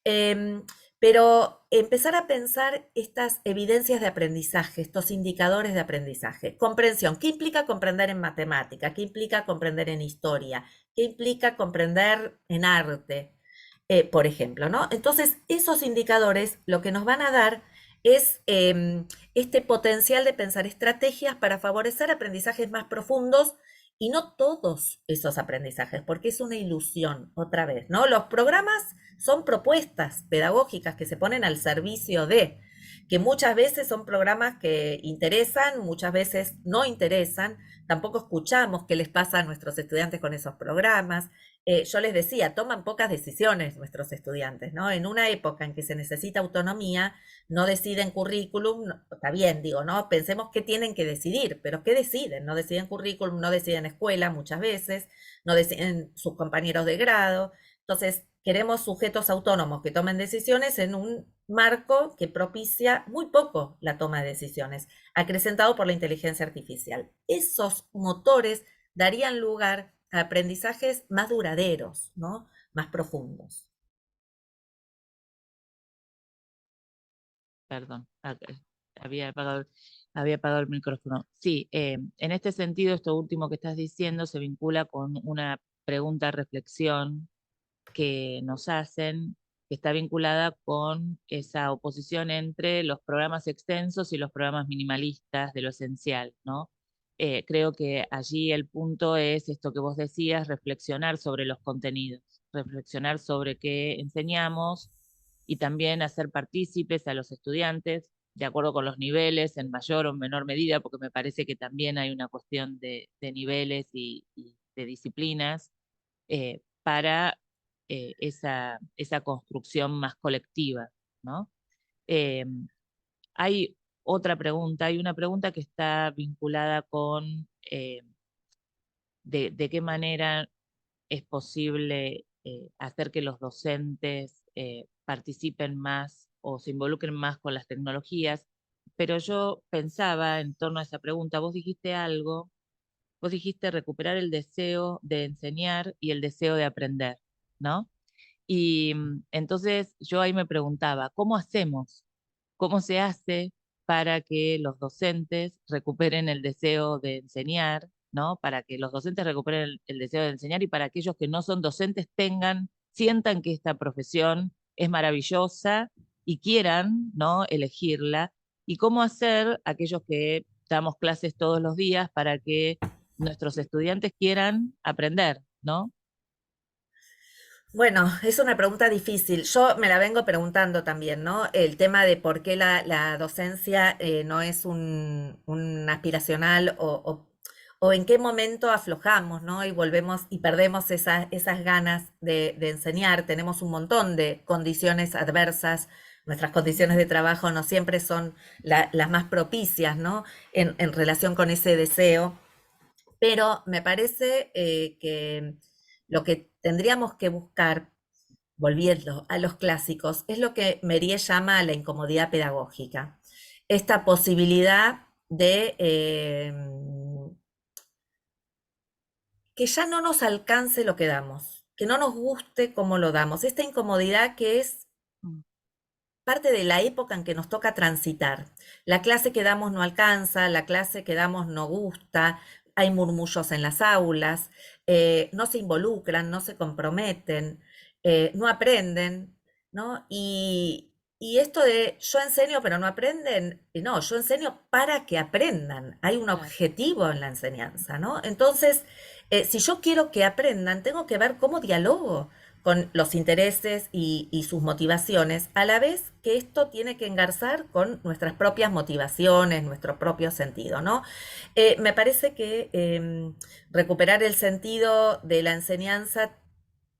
eh, pero empezar a pensar estas evidencias de aprendizaje, estos indicadores de aprendizaje. Comprensión, ¿qué implica comprender en matemática? ¿Qué implica comprender en historia? ¿Qué implica comprender en arte? Por ejemplo, ¿no? Entonces, esos indicadores lo que nos van a dar es este potencial de pensar estrategias para favorecer aprendizajes más profundos y no todos esos aprendizajes, porque es una ilusión, otra vez, ¿no? Los programas son propuestas pedagógicas que se ponen al servicio de, que muchas veces son programas que interesan, muchas veces no interesan, tampoco escuchamos qué les pasa a nuestros estudiantes con esos programas. Yo les decía, toman pocas decisiones nuestros estudiantes, ¿no? En una época en que se necesita autonomía, no deciden currículum, está bien, digo, ¿no? Pensemos qué tienen que decidir, pero ¿qué deciden? No deciden currículum, no deciden escuela muchas veces, no deciden sus compañeros de grado. Entonces, queremos sujetos autónomos que tomen decisiones en un marco que propicia muy poco la toma de decisiones, acrecentado por la inteligencia artificial. Esos motores darían lugar a aprendizajes más duraderos, ¿no? Más profundos. Perdón, había apagado el micrófono. Sí, en este sentido, esto último que estás diciendo se vincula con una pregunta, reflexión que nos hacen, que está vinculada con esa oposición entre los programas extensos y los programas minimalistas de lo esencial, ¿no? Creo que allí el punto es esto que vos decías, reflexionar sobre los contenidos, reflexionar sobre qué enseñamos y también hacer partícipes a los estudiantes de acuerdo con los niveles, en mayor o menor medida, porque me parece que también hay una cuestión de niveles y de disciplinas, para esa construcción más colectiva, ¿no? Eh, hay otra pregunta, hay una pregunta que está vinculada con de qué manera es posible hacer que los docentes participen más o se involucren más con las tecnologías, pero yo pensaba en torno a esa pregunta, vos dijiste recuperar el deseo de enseñar y el deseo de aprender, ¿no? Y entonces yo ahí me preguntaba, ¿cómo hacemos? ¿Cómo se hace para que los docentes recuperen el deseo de enseñar, ¿no? Para que los docentes recuperen el deseo de enseñar y para aquellos que no son docentes sientan que esta profesión es maravillosa y quieran, ¿no? Elegirla. Y cómo hacer aquellos que damos clases todos los días para que nuestros estudiantes quieran aprender, ¿no? Bueno, es una pregunta difícil. Yo me la vengo preguntando también, ¿no? El tema de por qué la docencia no es un aspiracional o en qué momento aflojamos, ¿no? Y volvemos y perdemos esas ganas de enseñar. Tenemos un montón de condiciones adversas. Nuestras condiciones de trabajo no siempre son las más propicias, ¿no? En relación con ese deseo. Pero me parece que lo que tendríamos que buscar, volviendo a los clásicos, es lo que Mériès llama la incomodidad pedagógica. Esta posibilidad de que ya no nos alcance lo que damos, que no nos guste cómo lo damos. Esta incomodidad que es Mm. parte de la época en que nos toca transitar. La clase que damos no alcanza, la clase que damos no gusta, hay murmullos en las aulas, no se involucran, no se comprometen, no aprenden, ¿no? Y esto de yo enseño pero no aprenden, no, yo enseño para que aprendan. Hay un Claro, objetivo en la enseñanza, ¿no? Entonces, si yo quiero que aprendan, tengo que ver cómo dialogo con los intereses y sus motivaciones, a la vez que esto tiene que engarzar con nuestras propias motivaciones, nuestro propio sentido, ¿no? Me parece que recuperar el sentido de la enseñanza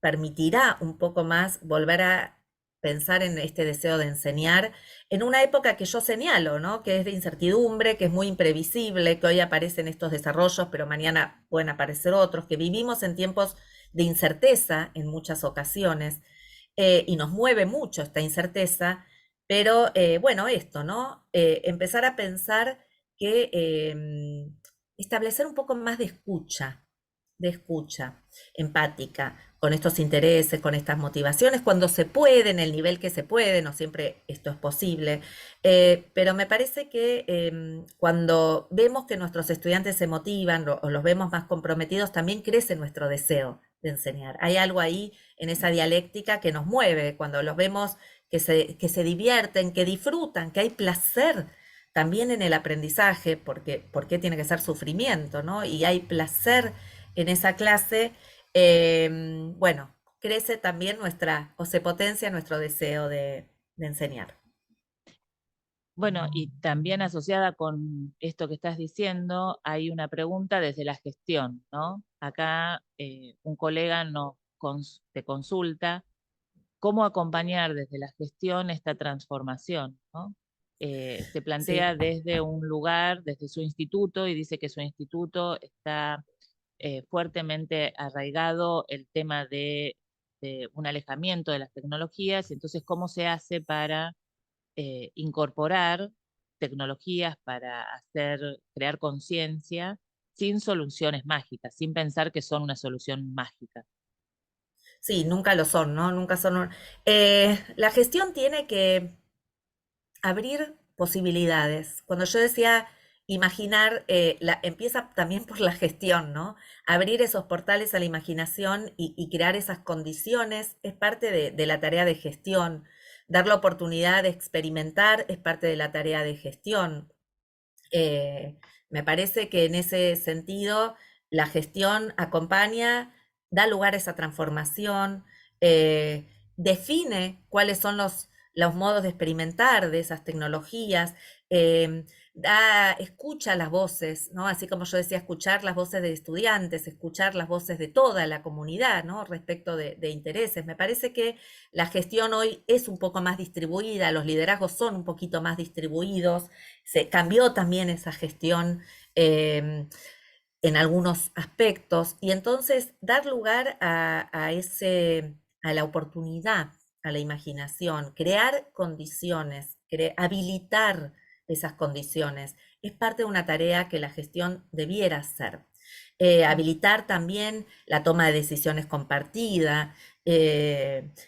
permitirá un poco más volver a pensar en este deseo de enseñar en una época que yo señalo, ¿no? Que es de incertidumbre, que es muy imprevisible, que hoy aparecen estos desarrollos, pero mañana pueden aparecer otros, que vivimos en tiempos de incerteza en muchas ocasiones, y nos mueve mucho esta incerteza, pero bueno, esto, ¿no? Empezar a pensar que establecer un poco más de escucha empática, con estos intereses, con estas motivaciones, cuando se puede, en el nivel que se puede, no siempre esto es posible, pero me parece que cuando vemos que nuestros estudiantes se motivan o los vemos más comprometidos, también crece nuestro deseo de enseñar. Hay algo ahí en esa dialéctica que nos mueve, cuando los vemos que se divierten, que disfrutan, que hay placer también en el aprendizaje, porque tiene que ser sufrimiento, ¿no? Y hay placer en esa clase, bueno, crece también nuestra, o se potencia nuestro deseo de enseñar. bueno, y también asociada con esto que estás diciendo, hay una pregunta desde la gestión, ¿no? Acá un colega te consulta cómo acompañar desde la gestión esta transformación, ¿no? Se Sí, plantea desde un lugar, desde su instituto, y dice que su instituto está fuertemente arraigado el tema de un alejamiento de las tecnologías, y entonces cómo se hace para incorporar tecnologías para crear conciencia sin soluciones mágicas, sin pensar que son una solución mágica. sí, nunca lo son, ¿no? Nunca son. La gestión tiene que abrir posibilidades. Cuando yo decía imaginar, empieza también por la gestión, ¿no? Abrir esos portales a la imaginación y crear esas condiciones es parte de la tarea de gestión. Dar la oportunidad de experimentar es parte de la tarea de gestión. Eh, Me parece que en ese sentido la gestión acompaña, da lugar a esa transformación, define cuáles son los modos de experimentar de esas tecnologías, escucha las voces, ¿no? Así como yo decía, escuchar las voces de estudiantes, escuchar las voces de toda la comunidad, ¿no? Respecto de intereses. Me parece que la gestión hoy es un poco más distribuida, los liderazgos son un poquito más distribuidos, se cambió también esa gestión eh, en algunos aspectos y entonces dar lugar a la oportunidad, a la imaginación, crear condiciones, habilitar esas condiciones, es parte de una tarea que la gestión debiera hacer. Habilitar también la toma de decisiones compartida,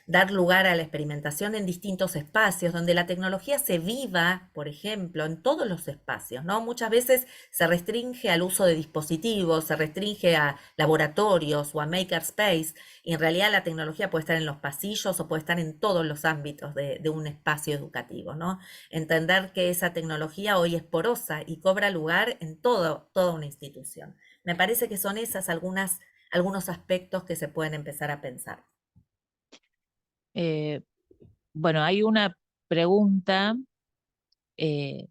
dar lugar a la experimentación en distintos espacios, donde la tecnología se viva, por ejemplo, en todos los espacios, ¿no? Muchas veces se restringe al uso de dispositivos, se restringe a laboratorios o a makerspace, y en realidad la tecnología puede estar en los pasillos o puede estar en todos los ámbitos de un espacio educativo, ¿no? Entender que esa tecnología hoy es porosa y cobra lugar en toda una institución. Me parece que son esas algunos aspectos que se pueden empezar a pensar. Eh, bueno, hay una pregunta eh,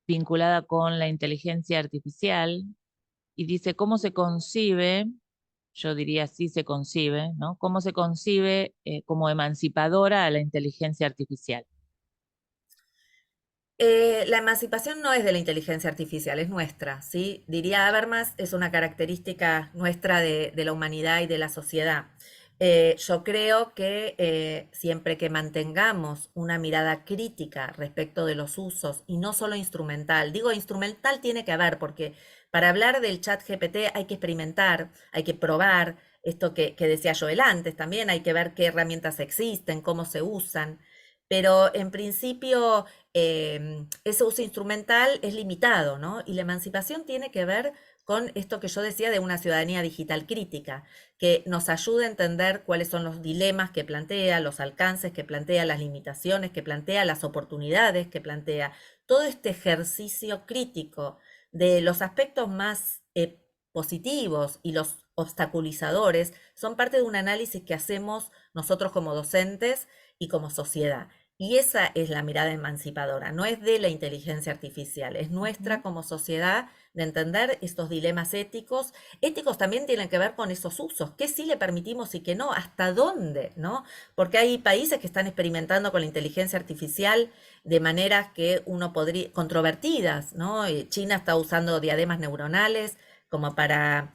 vinculada con la inteligencia artificial y dice, ¿cómo se concibe? Yo diría sí se concibe, ¿no? ¿Cómo se concibe como emancipadora a la inteligencia artificial? La emancipación no es de la inteligencia artificial, es nuestra, ¿sí? Diría Habermas, es una característica nuestra de la humanidad y de la sociedad. Yo creo que siempre que mantengamos una mirada crítica respecto de los usos y no solo instrumental, digo instrumental tiene que haber, porque para hablar del chat GPT hay que experimentar, hay que probar, esto que decía Joel antes también, hay que ver qué herramientas existen, cómo se usan, pero en principio ese uso instrumental es limitado, ¿no? Y la emancipación tiene que ver con esto que yo decía de una ciudadanía digital crítica, que nos ayude a entender cuáles son los dilemas que plantea, los alcances que plantea, las limitaciones que plantea, las oportunidades que plantea. Todo este ejercicio crítico de los aspectos más positivos y los obstaculizadores son parte de un análisis que hacemos nosotros como docentes y como sociedad. Y esa es la mirada emancipadora, no es de la inteligencia artificial, es nuestra como sociedad de entender estos dilemas éticos. Éticos también tienen que ver con esos usos, qué sí le permitimos y qué no, hasta dónde, ¿no? Porque hay países que están experimentando con la inteligencia artificial de maneras que uno podría, controvertidas, ¿no? China está usando diademas neuronales para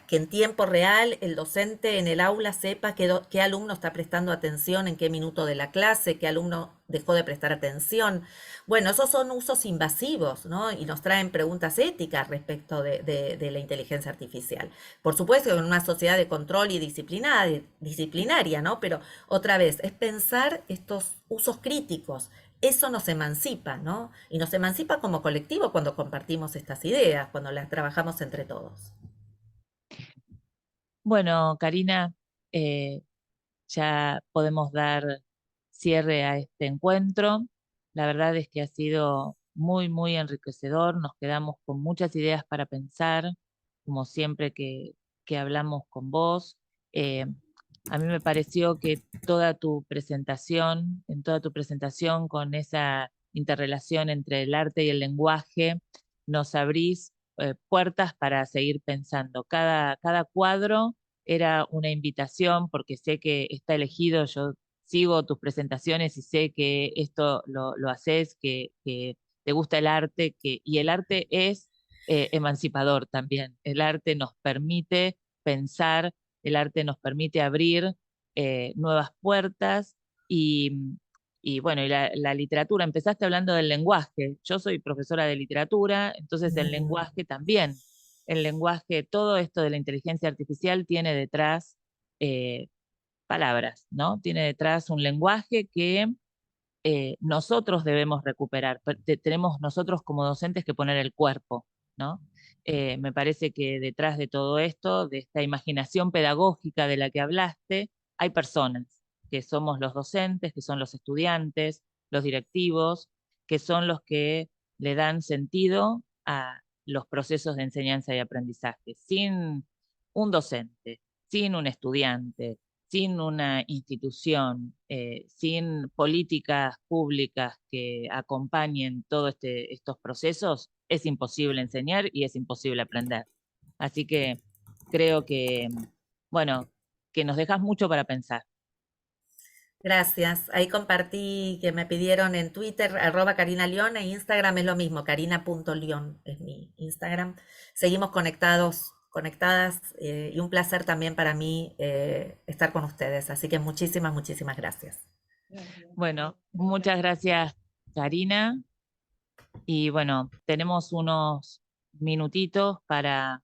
que en tiempo real el docente en el aula sepa qué alumno está prestando atención en qué minuto de la clase, qué alumno dejó de prestar atención. Bueno, esos son usos invasivos, ¿no? Y nos traen preguntas éticas respecto de la inteligencia artificial. Por supuesto, en una sociedad de control y disciplinaria, ¿no? Pero otra vez, es pensar estos usos críticos. Eso nos emancipa, ¿no? Y nos emancipa como colectivo cuando compartimos estas ideas, cuando las trabajamos entre todos. Bueno, Karina, eh, ya podemos dar cierre a este encuentro. La verdad es que ha sido muy, muy enriquecedor. Nos quedamos con muchas ideas para pensar, como siempre que hablamos con vos. Eh, a mí me pareció que en toda tu presentación con esa interrelación entre el arte y el lenguaje, nos abrís puertas para seguir pensando. Cada cuadro era una invitación, porque sé que está elegido, yo sigo tus presentaciones y sé que esto lo haces, que te gusta el arte, y el arte es emancipador también. El arte nos permite pensar, el arte nos permite abrir nuevas puertas y, y bueno, y la literatura, empezaste hablando del lenguaje. Yo soy profesora de literatura, entonces el lenguaje también. El lenguaje, todo esto de la inteligencia artificial tiene detrás eh, palabras, ¿no? Tiene detrás un lenguaje que nosotros debemos recuperar. Tenemos nosotros como docentes que poner el cuerpo, ¿no? Me parece que detrás de todo esto, de esta imaginación pedagógica de la que hablaste, hay personas, que somos los docentes, que son los estudiantes, los directivos, que son los que le dan sentido a los procesos de enseñanza y aprendizaje. Sin un docente, sin un estudiante, sin una institución, sin políticas públicas que acompañen todos estos procesos, es imposible enseñar y es imposible aprender. Así que creo que, bueno, que nos dejas mucho para pensar. Gracias. Ahí compartí que me pidieron en Twitter, @Karina León, e Instagram es lo mismo, karina.león es mi Instagram. Seguimos conectados, conectadas, y un placer también para mí estar con ustedes. Así que muchísimas, muchísimas gracias. Bueno, muchas gracias, Karina. Y bueno, tenemos unos minutitos para